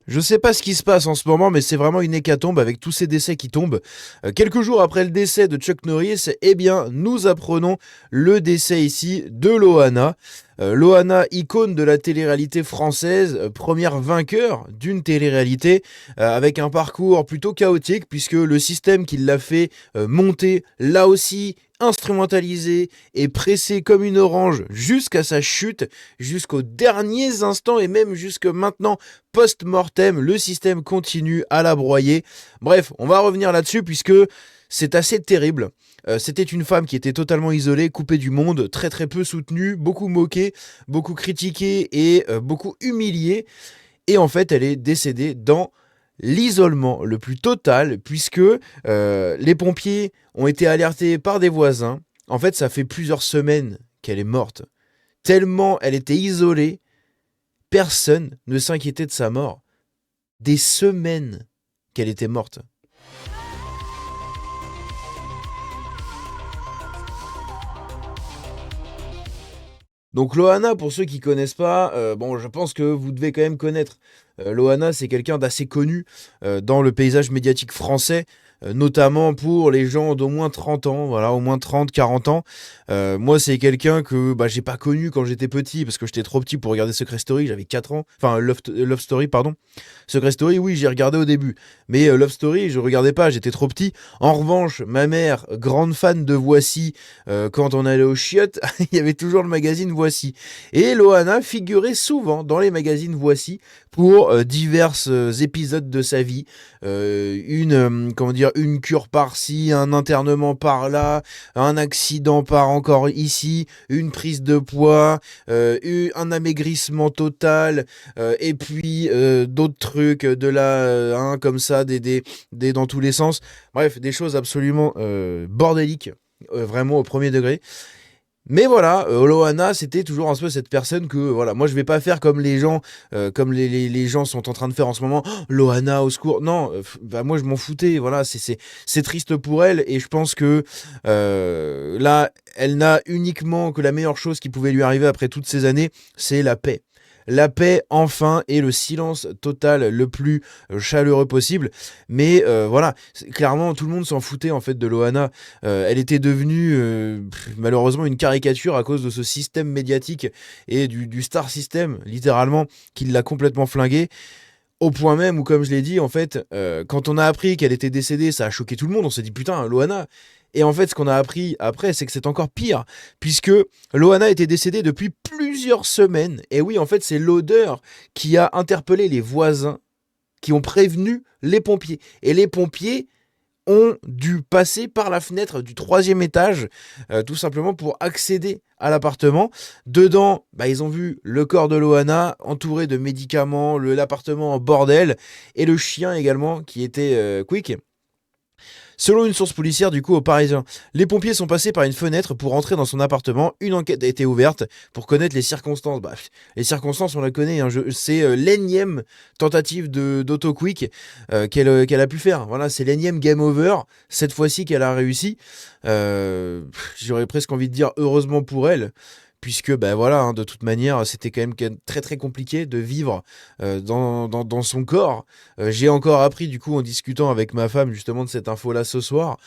Je sais pas ce qui se passe en ce moment, mais c'est vraiment une hécatombe avec tous ces décès qui tombent. Quelques jours après le décès de Chuck Norris, eh bien, nous apprenons le décès ici de Loana. Loana, icône de la télé-réalité française, première vainqueur d'une télé-réalité, avec un parcours plutôt chaotique, puisque le système qui l'a fait monter, là aussi, instrumentalisé et pressé comme une orange jusqu'à sa chute, jusqu'aux derniers instants et même jusque maintenant post-mortem, le système continue à la broyer. Bref, on va revenir là-dessus puisque c'est assez terrible. C'était une femme qui était totalement isolée, coupée du monde, très très peu soutenue, beaucoup moquée, beaucoup critiquée et beaucoup humiliée. Et en fait, elle est décédée dans l'isolement le plus total puisque les pompiers ont été alertés par des voisins. En fait, ça fait plusieurs semaines qu'elle est morte. Tellement elle était isolée, personne ne s'inquiétait de sa mort. Des semaines qu'elle était morte. Donc Loana, pour ceux qui connaissent pas, bon, je pense que vous devez quand même connaître. Loana, c'est quelqu'un d'assez connu dans le paysage médiatique français, notamment pour les gens d'au moins 30 ans, voilà, au moins 30, 40 ans. Moi, c'est quelqu'un que j'ai pas connu quand j'étais petit, parce que j'étais trop petit pour regarder Secret Story, j'avais 4 ans. Enfin, Love Story, pardon. Secret Story, oui, j'ai regardé au début. Mais Love Story, je regardais pas, j'étais trop petit. En revanche, ma mère, grande fan de Voici, quand on allait aux chiottes, il y avait toujours le magazine Voici. Et Loana figurait souvent dans les magazines Voici pour divers épisodes de sa vie. Une cure par-ci, un internement par-là, un accident par encore ici, une prise de poids, un amaigrissement total, et puis d'autres trucs de là, comme ça, dans tous les sens. Bref, des choses absolument bordéliques, vraiment au premier degré. Mais voilà, Loana, c'était toujours un peu cette personne que, voilà, moi je vais pas faire comme les gens, comme les gens sont en train de faire en ce moment. Oh, Loana, au secours. Non, moi je m'en foutais, voilà, c'est triste pour elle, et je pense que là, elle n'a uniquement que la meilleure chose qui pouvait lui arriver après toutes ces années, c'est la paix. La paix, enfin, et le silence total le plus chaleureux possible. Mais voilà, clairement, tout le monde s'en foutait en fait de Loana. Elle était devenue malheureusement une caricature à cause de ce système médiatique et du star system, littéralement, qui l'a complètement flinguée. Au point même où, comme je l'ai dit, en fait, quand on a appris qu'elle était décédée, ça a choqué tout le monde. On s'est dit, putain, Loana. Et en fait, ce qu'on a appris après, c'est que c'est encore pire, puisque Loana était décédée depuis plusieurs semaines. Et oui, en fait, c'est l'odeur qui a interpellé les voisins, qui ont prévenu les pompiers. Et les pompiers ont dû passer par la fenêtre du troisième étage, tout simplement pour accéder à l'appartement. Dedans, ils ont vu le corps de Loana entouré de médicaments, l'appartement en bordel, et le chien également qui était quick. Selon une source policière du coup au Parisien, les pompiers sont passés par une fenêtre pour entrer dans son appartement. Une enquête a été ouverte pour connaître les circonstances. Les circonstances, on la connaît. Hein, c'est l'énième tentative d'auto-quick qu'elle a pu faire. Voilà, c'est l'énième game over. Cette fois-ci qu'elle a réussi. J'aurais presque envie de dire heureusement pour elle, puisque voilà, hein, de toute manière, c'était quand même très très compliqué de vivre dans son corps. J'ai encore appris du coup en discutant avec ma femme justement de cette info-là ce soir,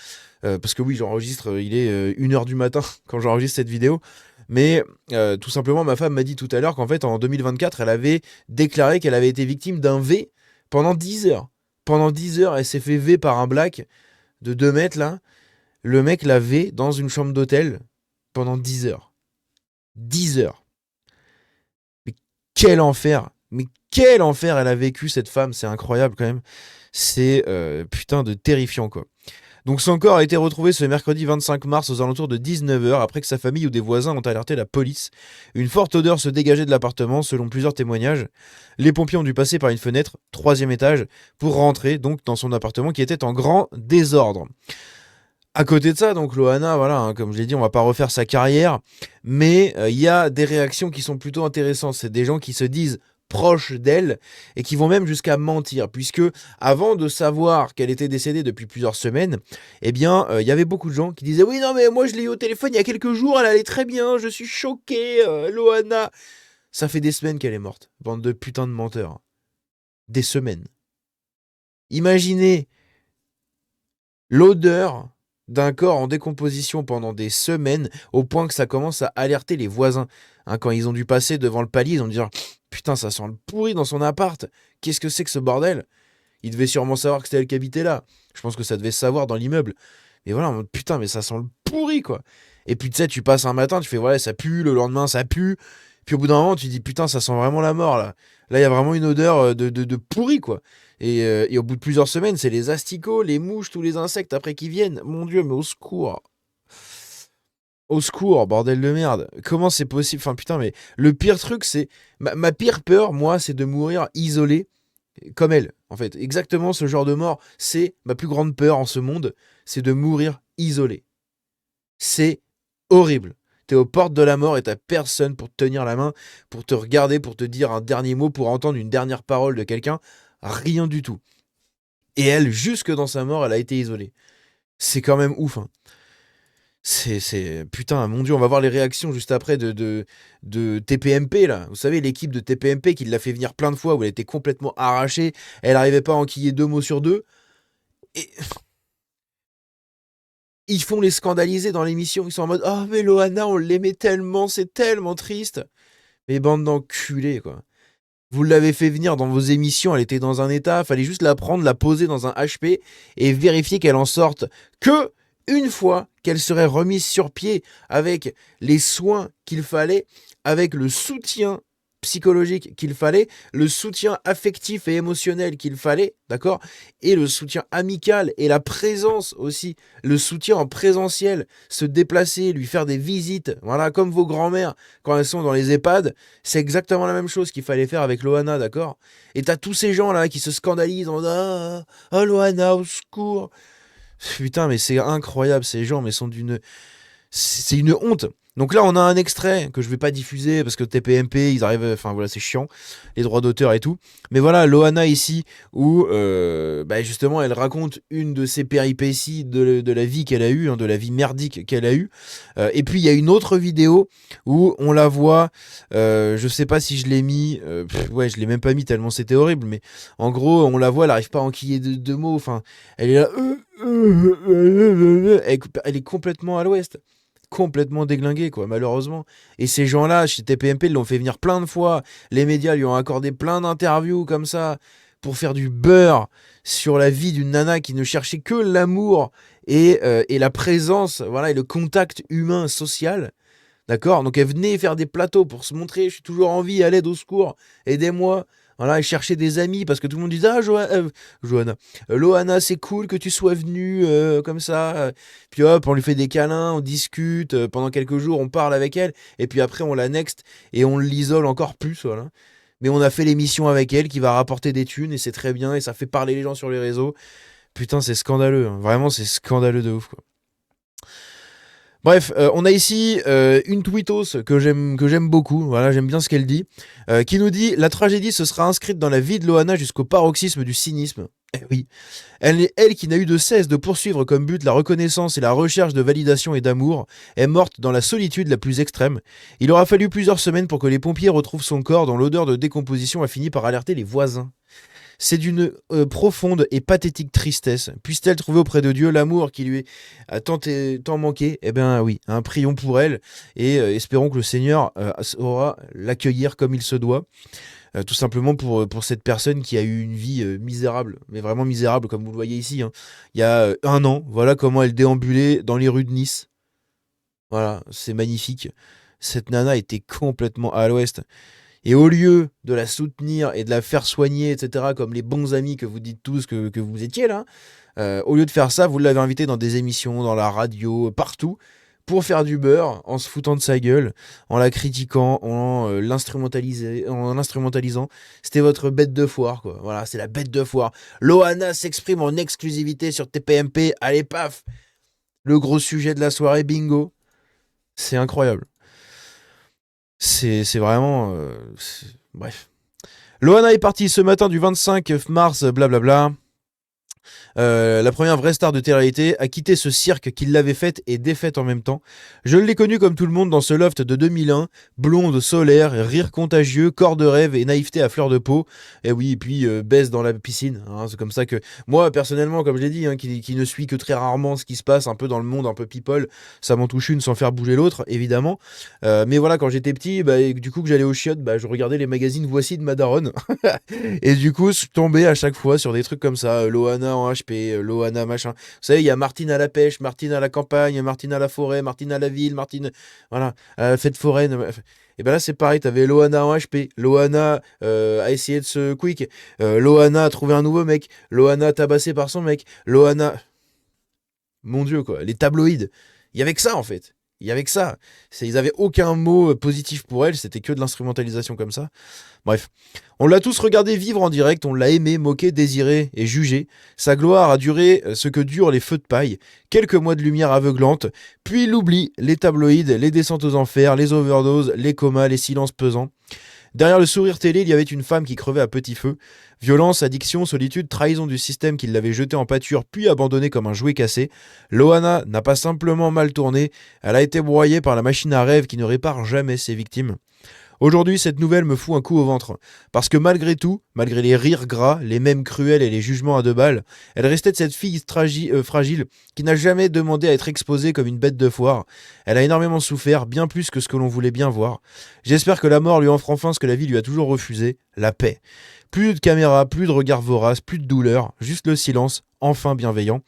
parce que oui, j'enregistre, il est 1h du matin quand j'enregistre cette vidéo. Mais tout simplement, ma femme m'a dit tout à l'heure qu'en fait, en 2024, elle avait déclaré qu'elle avait été victime d'un V pendant 10 heures. Pendant 10 heures, elle s'est fait V par un black de 2 mètres là. Le mec l'a V dans une chambre d'hôtel pendant 10 heures. 10 heures. Mais quel enfer! Mais quel enfer elle a vécu cette femme, c'est incroyable quand même. C'est putain de terrifiant quoi. Donc son corps a été retrouvé ce mercredi 25 mars aux alentours de 19 heures après que sa famille ou des voisins ont alerté la police. Une forte odeur se dégageait de l'appartement selon plusieurs témoignages. Les pompiers ont dû passer par une fenêtre, troisième étage, pour rentrer donc dans son appartement qui était en grand désordre. À côté de ça, donc Loana, voilà, hein, comme je l'ai dit, on va pas refaire sa carrière, mais il y a des réactions qui sont plutôt intéressantes. C'est des gens qui se disent proches d'elle et qui vont même jusqu'à mentir, puisque avant de savoir qu'elle était décédée depuis plusieurs semaines, eh bien, il y avait beaucoup de gens qui disaient oui, non, mais moi je l'ai eu au téléphone il y a quelques jours, elle allait très bien, je suis choqué, Loana. Ça fait des semaines qu'elle est morte, bande de putains de menteurs. des semaines. Imaginez l'odeur d'un corps en décomposition pendant des semaines, au point que ça commence à alerter les voisins. Hein, quand ils ont dû passer devant le palier, ils ont dû dire « Putain, ça sent le pourri dans son appart. Qu'est-ce que c'est que ce bordel ?» Ils devaient sûrement savoir que c'était elle qui habitait là. Je pense que ça devait se savoir dans l'immeuble. Mais voilà, en mode, putain, mais ça sent le pourri, quoi. Et puis tu sais, tu passes un matin, tu fais ouais, ça pue, le lendemain, ça pue. Puis au bout d'un moment, tu dis putain, ça sent vraiment la mort, là. Là, il y a vraiment une odeur de pourri, quoi. Et au bout de plusieurs semaines, c'est les asticots, les mouches, tous les insectes après qui viennent. Mon Dieu, mais au secours. Au secours, bordel de merde. Comment c'est possible? Enfin, putain, mais le pire truc, c'est. Ma pire peur, moi, c'est de mourir isolé, comme elle. En fait, exactement ce genre de mort, c'est ma plus grande peur en ce monde, c'est de mourir isolé. C'est horrible. T'es aux portes de la mort et t'as personne pour te tenir la main, pour te regarder, pour te dire un dernier mot, pour entendre une dernière parole de quelqu'un. Rien du tout. Et elle, jusque dans sa mort, elle a été isolée. C'est quand même ouf, hein. Putain, mon Dieu, on va voir les réactions juste après de TPMP, là. Vous savez, l'équipe de TPMP qui l'a fait venir plein de fois, où elle était complètement arrachée, elle n'arrivait pas à enquiller 2 mots sur 2. Et ils font les scandaliser dans l'émission. Ils sont en mode « Oh, mais Loana, on l'aimait tellement, c'est tellement triste. » Mais bande d'enculés, quoi. Vous l'avez fait venir dans vos émissions, elle était dans un état, fallait juste la prendre, la poser dans un HP et vérifier qu'elle en sorte que une fois qu'elle serait remise sur pied avec les soins qu'il fallait, avec le soutien psychologique qu'il fallait, le soutien affectif et émotionnel qu'il fallait, d'accord? Et le soutien amical et la présence aussi, le soutien en présentiel, se déplacer, lui faire des visites, voilà, comme vos grands-mères quand elles sont dans les EHPAD, c'est exactement la même chose qu'il fallait faire avec Loana, d'accord? Et t'as tous ces gens-là qui se scandalisent en disant ah, Loana, au secours! Putain, mais c'est incroyable, ces gens, mais sont d'une. C'est une honte. Donc là, on a un extrait que je vais pas diffuser parce que TPMP, ils arrivent. Enfin voilà, c'est chiant, les droits d'auteur et tout. Mais voilà, Loana ici, où bah, justement, elle raconte une de ses péripéties de la vie qu'elle a eue, hein, de la vie merdique qu'elle a eue. Et puis, il y a une autre vidéo où on la voit. Je sais pas si je l'ai mis. Ouais, je l'ai même pas mis tellement c'était horrible. Mais en gros, on la voit, elle arrive pas à enquiller deux mots. Enfin, elle est là. Elle est complètement à l'ouest, complètement déglinguée, quoi, malheureusement. Et ces gens-là, chez TPMP, ils l'ont fait venir plein de fois. Les médias lui ont accordé plein d'interviews comme ça pour faire du beurre sur la vie d'une nana qui ne cherchait que l'amour et la présence, voilà, et le contact humain, social. D'accord? Donc elle venait faire des plateaux pour se montrer, je suis toujours en vie, à l'aide, au secours, aidez-moi. Voilà, elle cherchait des amis parce que tout le monde disait ah Johanna, Loana, c'est cool que tu sois venue comme ça. Puis hop, on lui fait des câlins, on discute pendant quelques jours, on parle avec elle et puis après on la next et on l'isole encore plus, voilà. Mais on a fait l'émission avec elle qui va rapporter des thunes et c'est très bien et ça fait parler les gens sur les réseaux. Putain, c'est scandaleux, hein. Vraiment c'est scandaleux de ouf, quoi. Bref, on a ici une tweetos que j'aime beaucoup, voilà, j'aime bien ce qu'elle dit, qui nous dit la tragédie se sera inscrite dans la vie de Loana jusqu'au paroxysme du cynisme. Eh oui, elle qui n'a eu de cesse de poursuivre comme but la reconnaissance et la recherche de validation et d'amour, est morte dans la solitude la plus extrême. Il aura fallu plusieurs semaines pour que les pompiers retrouvent son corps dont l'odeur de décomposition a fini par alerter les voisins. C'est d'une profonde et pathétique tristesse. Puisse-t-elle trouver auprès de Dieu l'amour qui lui a tant manqué? Eh bien oui, hein, prions pour elle et espérons que le Seigneur saura l'accueillir comme il se doit. Tout simplement pour cette personne qui a eu une vie misérable, mais vraiment misérable, comme vous le voyez ici, hein. Il y a 1 an, voilà comment elle déambulait dans les rues de Nice. Voilà, c'est magnifique. Cette nana était complètement à l'ouest. Et au lieu de la soutenir et de la faire soigner, etc., comme les bons amis que vous dites tous que vous étiez là, au lieu de faire ça, vous l'avez invité dans des émissions, dans la radio, partout, pour faire du beurre, en se foutant de sa gueule, en la critiquant, en l'instrumentalisant. C'était votre bête de foire, quoi. Voilà, c'est la bête de foire. Loana s'exprime en exclusivité sur TPMP. Allez, paf! Le gros sujet de la soirée, bingo. C'est incroyable. C'est vraiment... Bref. Loana est partie ce matin du 25 mars, blablabla. la première vraie star de télé-réalité, a quitté ce cirque qui l'avait faite et défaite en même temps. Je l'ai connue comme tout le monde dans ce loft de 2001, blonde, solaire, rire contagieux, corps de rêve et naïveté à fleur de peau. Et oui, et puis baisse dans la piscine. Hein, c'est comme ça que moi, personnellement, comme je l'ai dit, hein, qui ne suis que très rarement ce qui se passe un peu dans le monde, un peu people, ça m'en touche une sans faire bouger l'autre, évidemment. Mais voilà, quand j'étais petit, bah, et du coup que j'allais au chiottes, bah, je regardais les magazines Voici de ma daronne. Et du coup, je tombais à chaque fois sur des trucs comme ça, Loana en HP, Loana machin. Vous savez, il y a Martine à la pêche, Martine à la campagne, Martine à la forêt, Martine à la ville, Martine, voilà, à la fête foraine. Et ben là, c'est pareil, t'avais Loana en HP, Loana a essayé de se quick, Loana a trouvé un nouveau mec, Loana tabassé par son mec, Loana. Mon Dieu, quoi, les tabloïds. Il y avait que ça, en fait. Il y avait que ça. Ils avaient aucun mot positif pour elle, c'était que de l'instrumentalisation comme ça. Bref, on l'a tous regardé vivre en direct, on l'a aimé, moqué, désiré et jugé. Sa gloire a duré ce que durent les feux de paille, quelques mois de lumière aveuglante, puis l'oubli, les tabloïds, les descentes aux enfers, les overdoses, les comas, les silences pesants. Derrière le sourire télé, il y avait une femme qui crevait à petit feu. Violence, addiction, solitude, trahison du système qui l'avait jetée en pâture puis abandonnée comme un jouet cassé. Loana n'a pas simplement mal tourné, elle a été broyée par la machine à rêve qui ne répare jamais ses victimes. Aujourd'hui, cette nouvelle me fout un coup au ventre. Parce que malgré tout, malgré les rires gras, les mèmes cruels et les jugements à deux balles, elle restait de cette fille fragile qui n'a jamais demandé à être exposée comme une bête de foire. Elle a énormément souffert, bien plus que ce que l'on voulait bien voir. J'espère que la mort lui offre enfin ce que la vie lui a toujours refusé, la paix. Plus de caméras, plus de regards voraces, plus de douleur, juste le silence, enfin bienveillant.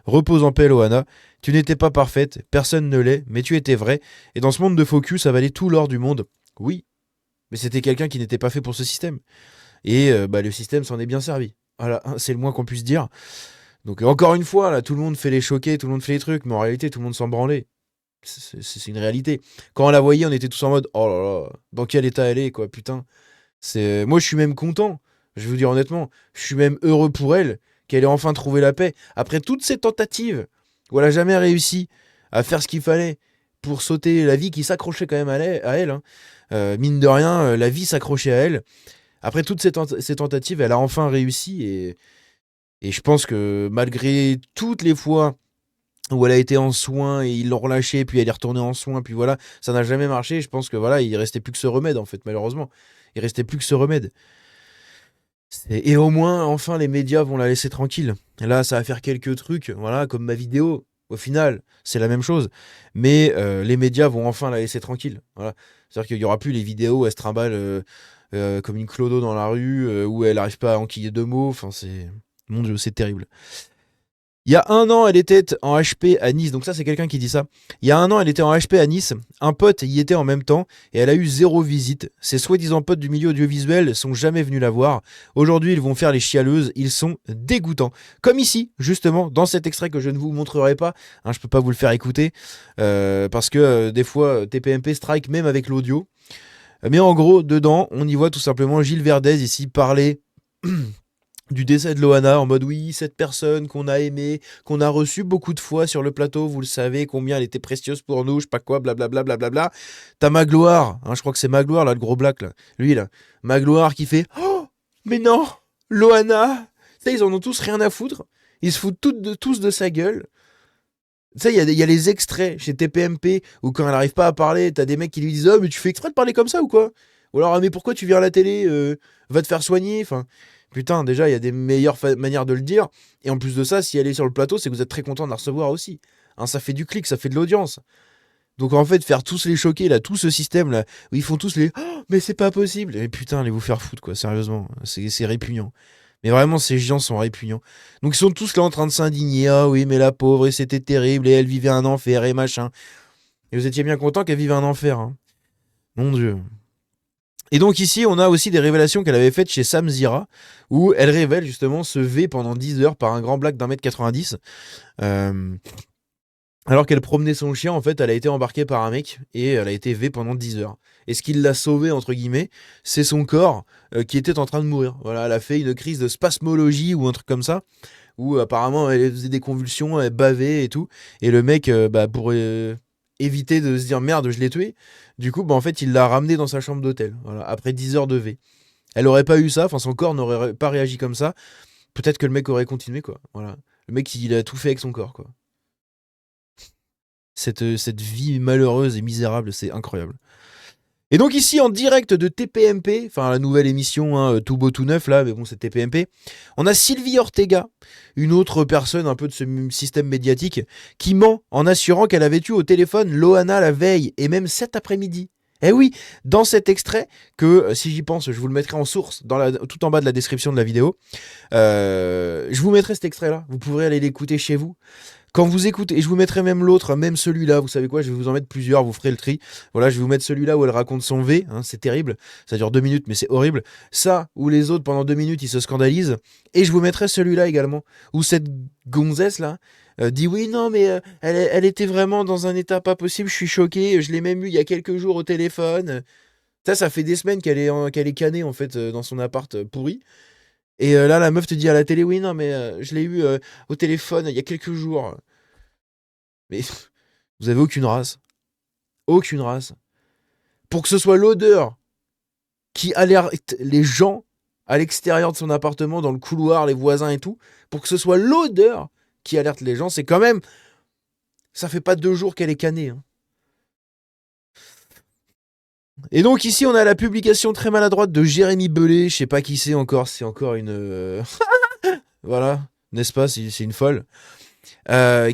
Repose en paix, Loana. Tu n'étais pas parfaite, personne ne l'est, mais tu étais vraie, et dans ce monde de focus, ça valait tout l'or du monde. Oui, mais c'était quelqu'un qui n'était pas fait pour ce système. Et bah, le système s'en est bien servi. Voilà, c'est le moins qu'on puisse dire. Donc encore une fois, là, tout le monde fait les choquer, tout le monde fait les trucs, mais en réalité, tout le monde s'en branlait. C'est une réalité. Quand on la voyait, on était tous en mode, oh là là, dans quel état elle est, quoi, putain. Moi, je suis même content, je vais vous dire honnêtement, je suis même heureux pour elle, qu'elle ait enfin trouvé la paix. Après toutes ces tentatives, où elle a jamais réussi à faire ce qu'il fallait pour sauter la vie qui s'accrochait quand même à elle, hein. Mine de rien, la vie s'accrochait à elle. Après toutes ces tentatives, elle a enfin réussi et je pense que malgré toutes les fois où elle a été en soins et ils l'ont relâchée, puis elle est retournée en soins, puis voilà, ça n'a jamais marché. Je pense que voilà, il restait plus que ce remède en fait, malheureusement. Il restait plus que ce remède. Et au moins, enfin, les médias vont la laisser tranquille. Là, ça va faire quelques trucs, voilà, comme ma vidéo. Au final, c'est la même chose. Mais les médias vont enfin la laisser tranquille. Voilà. C'est-à-dire qu'il n'y aura plus les vidéos où elle se trimballe comme une clodo dans la rue, où elle n'arrive pas à enquiller deux mots. Enfin, c'est. Mon Dieu, c'est terrible. Il y a un an, elle était en HP à Nice. Donc ça, c'est quelqu'un qui dit ça. Il y a un an, elle était en HP à Nice. Un pote y était en même temps et elle a eu 0 visite. Ses soi-disant potes du milieu audiovisuel sont jamais venus la voir. Aujourd'hui, ils vont faire les chialeuses. Ils sont dégoûtants. Comme ici, justement, dans cet extrait que je ne vous montrerai pas. Hein, je peux pas vous le faire écouter parce que des fois, TPMP strike même avec l'audio. Mais en gros, dedans, on y voit tout simplement Gilles Verdez ici parler du décès de Loana en mode oui, cette personne qu'on a aimée, qu'on a reçue beaucoup de fois sur le plateau, vous le savez, combien elle était précieuse pour nous, je sais pas quoi, blablabla, blablabla. T'as Magloire, hein, je crois que c'est Magloire là, le gros black là, lui là, Magloire qui fait oh, mais non, Loana, tu sais, ils en ont tous rien à foutre, ils se foutent tous de sa gueule. Tu sais, il y a les extraits chez TPMP où quand elle arrive pas à parler, t'as des mecs qui lui disent oh, mais tu fais exprès de parler comme ça ou quoi? Ou alors, ah, mais pourquoi tu viens à la télé, va te faire soigner, enfin. Putain, déjà, il y a des meilleures manières de le dire. Et en plus de ça, si elle est sur le plateau, c'est que vous êtes très content de la recevoir aussi. Hein, ça fait du clic, ça fait de l'audience. Donc en fait, faire tous les choquer, là, tout ce système-là, où ils font tous les oh, mais c'est pas possible. Et putain, allez vous faire foutre, quoi, sérieusement. C'est répugnant. Mais vraiment, ces gens sont répugnants. Donc ils sont tous là en train de s'indigner. Ah oui, mais la pauvre, et c'était terrible, et elle vivait un enfer, et machin. Et vous étiez bien content qu'elle vive un enfer, hein. Mon Dieu. Et donc ici, on a aussi des révélations qu'elle avait faites chez Sam Zira, où elle révèle justement ce V pendant 10 heures par un grand black d'1m90. Alors qu'elle promenait son chien, en fait, elle a été embarquée par un mec et elle a été V pendant 10 heures. Et ce qui l'a sauvée, entre guillemets, c'est son corps qui était en train de mourir. Voilà, elle a fait une crise de spasmologie ou un truc comme ça, où apparemment elle faisait des convulsions, elle bavait et tout. Et le mec, pour éviter de se dire merde, je l'ai tué, du coup, en fait, il l'a ramenée dans sa chambre d'hôtel, voilà, après 10 heures de V. Elle aurait pas eu ça, enfin son corps n'aurait pas réagi comme ça. peut-être que le mec aurait continué, quoi. Voilà. Le mec, il a tout fait avec son corps, quoi. Cette vie malheureuse et misérable, c'est incroyable. Et donc ici, en direct de TPMP, enfin la nouvelle émission, hein, tout beau tout neuf là, mais bon c'est TPMP, on a Sylvie Ortega, une autre personne un peu de ce système médiatique, qui ment en assurant qu'elle avait eu au téléphone Loana la veille, et même cet après-midi. Eh oui, dans cet extrait, que si j'y pense, je vous le mettrai en source, tout en bas de la description de la vidéo, je vous mettrai cet extrait-là, vous pourrez aller l'écouter chez vous. Quand vous écoutez, et je vous mettrai même l'autre, même celui-là, vous savez quoi, je vais vous en mettre plusieurs, vous ferez le tri. Voilà, je vais vous mettre celui-là où elle raconte son V, hein, c'est terrible, ça dure 2 minutes, mais c'est horrible. Ça, où les autres, pendant 2 minutes, ils se scandalisent. Et je vous mettrai celui-là également, où cette gonzesse là dit oui, non, mais elle était vraiment dans un état pas possible, je suis choqué, je l'ai même eu il y a quelques jours au téléphone. Ça fait des semaines qu'elle est canée en fait dans son appart pourri. Et là, la meuf te dit à la télé, oui, non, mais je l'ai eu au téléphone il y a quelques jours. Mais vous avez aucune race. Aucune race. Pour que ce soit l'odeur qui alerte les gens à l'extérieur de son appartement, dans le couloir, les voisins et tout, pour que ce soit l'odeur qui alerte les gens, c'est quand même... Ça fait pas 2 jours qu'elle est canée. Hein. Et donc ici, on a la publication très maladroite de Jérémy Bellet. Je sais pas qui c'est encore. C'est encore une... voilà, n'est-ce pas? C'est une folle.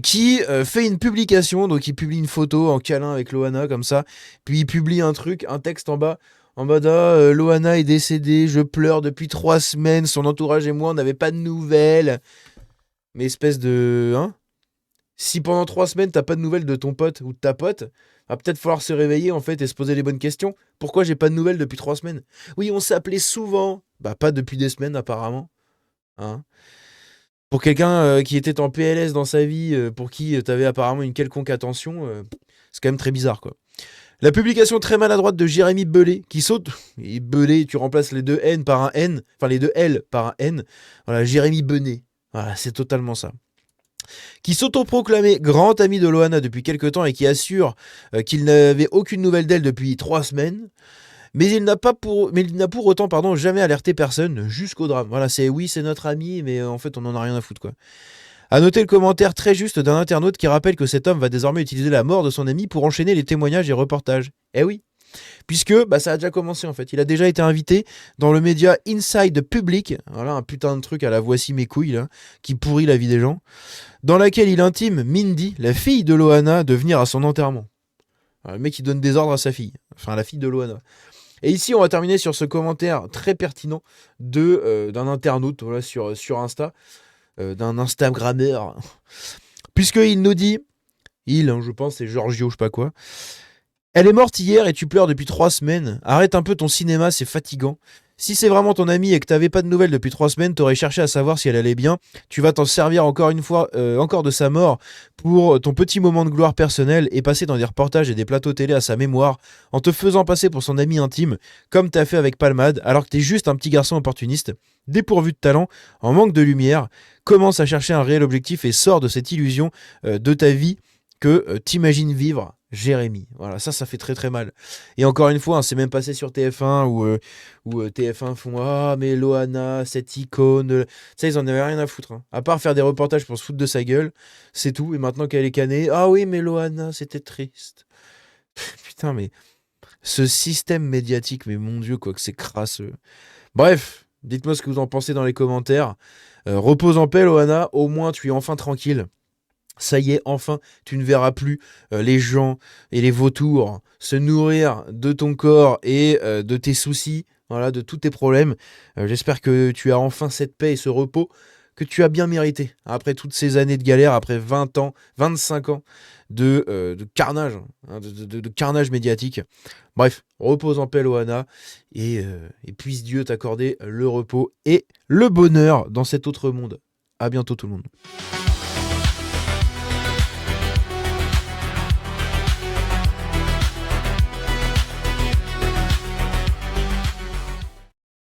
Qui fait une publication, donc il publie une photo en câlin avec Loana comme ça, puis il publie un truc, un texte en bas, en mode Loana est décédée, je pleure depuis 3 semaines, son entourage et moi on n'avait pas de nouvelles. Mais espèce de... Hein? Si pendant 3 semaines t'as pas de nouvelles de ton pote ou de ta pote, va peut-être falloir se réveiller en fait et se poser les bonnes questions. Pourquoi j'ai pas de nouvelles depuis 3 semaines? Oui, on s'appelait souvent. Bah pas depuis des semaines apparemment. Hein? Pour quelqu'un qui était en PLS dans sa vie, pour qui t'avais apparemment une quelconque attention, c'est quand même très bizarre, quoi. La publication très maladroite de Jérémy Bellet, qui saute... Et Bellet, tu remplaces les 2 N par un N, enfin les 2 L par un N. Voilà, Jérémy Benet. Voilà, c'est totalement ça. Qui s'autoproclamait grand ami de Loana depuis quelques temps et qui assure qu'il n'avait aucune nouvelle d'elle depuis 3 semaines. Mais il n'a pour autant jamais alerté personne jusqu'au drame. Voilà, c'est notre ami, mais en fait on en a rien à foutre, quoi. À noter le commentaire très juste d'un internaute qui rappelle que cet homme va désormais utiliser la mort de son ami pour enchaîner les témoignages et reportages. Eh oui, puisque ça a déjà commencé en fait. Il a déjà été invité dans le média Inside Public, voilà un putain de truc à la voici mes couilles là, qui pourrit la vie des gens, dans laquelle il intime Mindy, la fille de Loana, de venir à son enterrement. Alors, le mec il donne des ordres à sa fille, enfin la fille de Loana. Et ici, on va terminer sur ce commentaire très pertinent d'un internaute voilà, sur Insta, d'un Instagrammeur. Puisqu'il nous dit, je pense, c'est Giorgio, je sais pas quoi. Elle est morte hier et tu pleures depuis 3 semaines. Arrête un peu ton cinéma, c'est fatigant. Si c'est vraiment ton ami et que t'avais pas de nouvelles depuis 3 semaines, t'aurais cherché à savoir si elle allait bien. Tu vas t'en servir encore une fois, encore de sa mort pour ton petit moment de gloire personnelle et passer dans des reportages et des plateaux télé à sa mémoire en te faisant passer pour son ami intime, comme t'as fait avec Palmade, alors que t'es juste un petit garçon opportuniste, dépourvu de talent, en manque de lumière. Commence à chercher un réel objectif et sors de cette illusion de ta vie que t'imagines vivre. Jérémy, voilà, ça fait très très mal. Et encore une fois, c'est même passé sur TF1 où TF1 font ah mais Loana, cette icône, ça ils en avaient rien à foutre. Hein. À part faire des reportages pour se foutre de sa gueule, c'est tout. Et maintenant qu'elle est canée, ah oui mais Loana, c'était triste. Putain mais ce système médiatique, mais mon dieu quoi que c'est crasseux. Bref, dites-moi ce que vous en pensez dans les commentaires. Repose en paix Loana, au moins tu es enfin tranquille. Ça y est, enfin, tu ne verras plus les gens et les vautours se nourrir de ton corps et de tes soucis, voilà, de tous tes problèmes. J'espère que tu as enfin cette paix et ce repos que tu as bien mérité. Après toutes ces années de galère, après 20 ans, 25 ans de carnage, hein, de carnage médiatique. Bref, repose en paix, Loana, et puisse Dieu t'accorder le repos et le bonheur dans cet autre monde. À bientôt tout le monde.